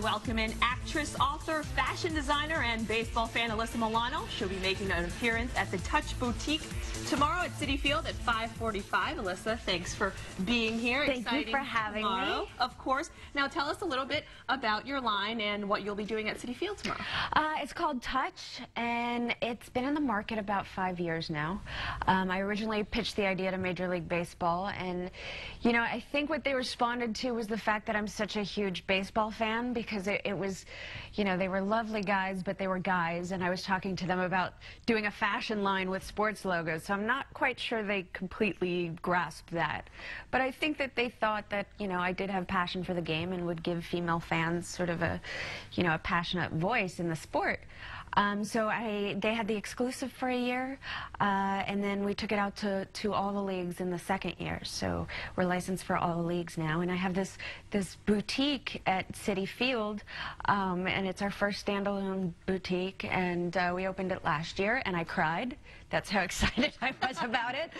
welcome in actress, author, fashion designer, and baseball fan Alyssa Milano. She'll be making an appearance at the Touch Boutique tomorrow at Citi Field at 5:45. Alyssa, thanks for being here. Thank you for having me. Of course. Now tell us a little bit about your line and what you'll be doing at Citi Field tomorrow. It's called Touch, and it's been in the market about 5 years now. I originally pitched the idea to Major League Baseball, and I think what they responded to was the fact that I'm such a huge baseball fan, because it was, they were lovely guys, but they were guys, and I was talking to them about doing a fashion line with sports logos, so I'm not quite sure they completely grasped that. But I think that they thought that, I did have passion for the game and would give female fans sort of a, a passionate voice in the sport. So they had the exclusive for a year, and then we took it out to all the leagues in the second year. So we're licensed for all the leagues now, and I have this boutique at Citi Field, and it's our first standalone boutique, and we opened it last year, and I cried. That's how excited I was about it.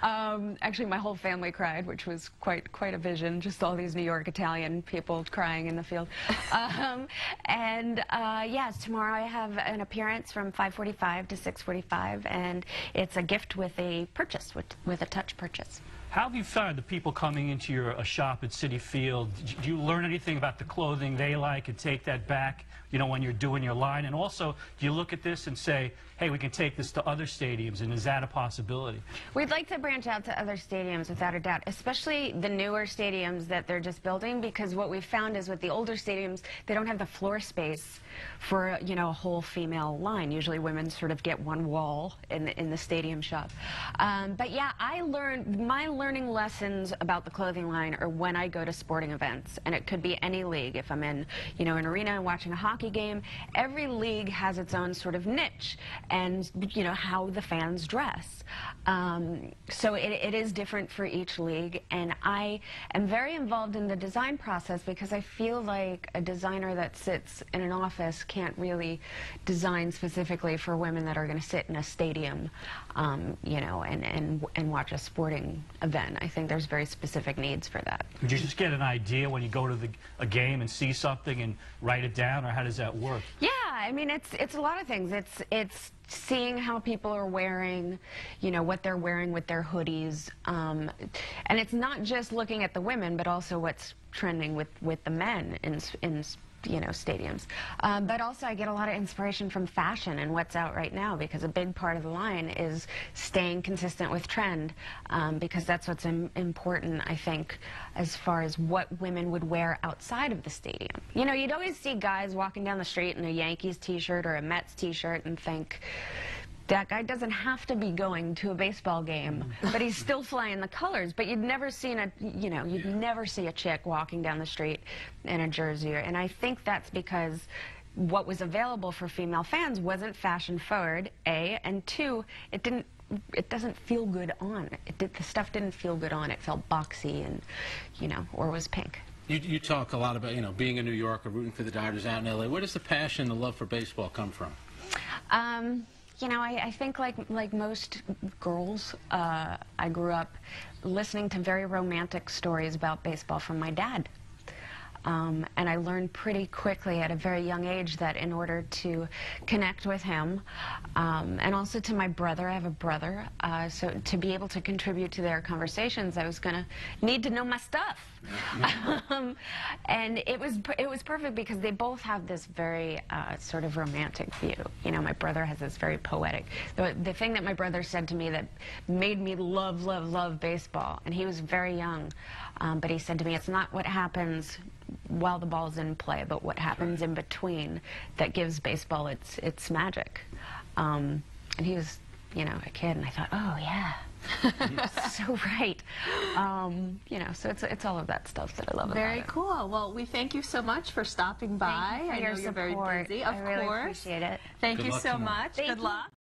Actually, my whole family cried, which was quite a vision, just all these New York Italian people crying in the field. Yes, tomorrow I have an appearance from 5:45 to 6:45, and it's a gift with a purchase, with a Touch purchase. How have you found the people coming into your shop at Citi Field? Do you learn anything about the clothing they like and take that back, when you're doing your line? And also, do you look at this and say, hey, we can take this to other stadiums, and is that a possibility? We'd like to branch out to other stadiums, without a doubt, especially the newer stadiums that they're just building, because what we've found is with the older stadiums, they don't have the floor space for, a whole female line. Usually women sort of get one wall in the stadium shop. But yeah, my learning lessons about the clothing line are when I go to sporting events, and it could be any league. If I'm in, an arena and watching a hockey game, every league has its own sort of niche, and how the fans dress. So it is different for each league, and I am very involved in the design process, because I feel like a designer that sits in an office can't really design specifically for women that are going to sit in a stadium, and watch a sporting event. I think there's very specific needs for that. Would you just get an idea when you go to a game and see something and write it down, or how does that work? Yeah, I mean, it's a lot of things. It's seeing how people are wearing, what they're wearing with their hoodies, and it's not just looking at the women, but also what's trending with the men in stadiums. But also I get a lot of inspiration from fashion and what's out right now, because a big part of the line is staying consistent with trend, because that's what's important, I think, as far as what women would wear outside of the stadium. You'd always see guys walking down the street in a Yankees t-shirt or a Mets t-shirt and think, that guy doesn't have to be going to a baseball game, but he's still flying the colors. But you'd never see a chick walking down the street in a jersey. And I think that's because what was available for female fans wasn't fashion forward, A, and two, it doesn't feel good on. The stuff didn't feel good on. It felt boxy and, or was pink. You talk a lot about, being a New Yorker, rooting for the Dodgers out in L.A. Where does the passion, the love for baseball come from? I think like most girls, I grew up listening to very romantic stories about baseball from my dad. And I learned pretty quickly at a very young age that in order to connect with him, and also to my brother, I have a brother, so to be able to contribute to their conversations, I was going to need to know my stuff. And it was perfect, because they both have this very sort of romantic view. My brother has this very poetic. The thing that my brother said to me that made me love baseball, and he was very young, but he said to me, it's not what happens while the ball's in play, but what happens in between that gives baseball its magic. And he was, a kid, and I thought, oh yeah, so right. So it's all of that stuff that I love about it. Very cool. Well, we thank you so much for stopping by. Thank you for your support. I know you're very busy. Of I really course. appreciate it. Thank you so much. Good luck.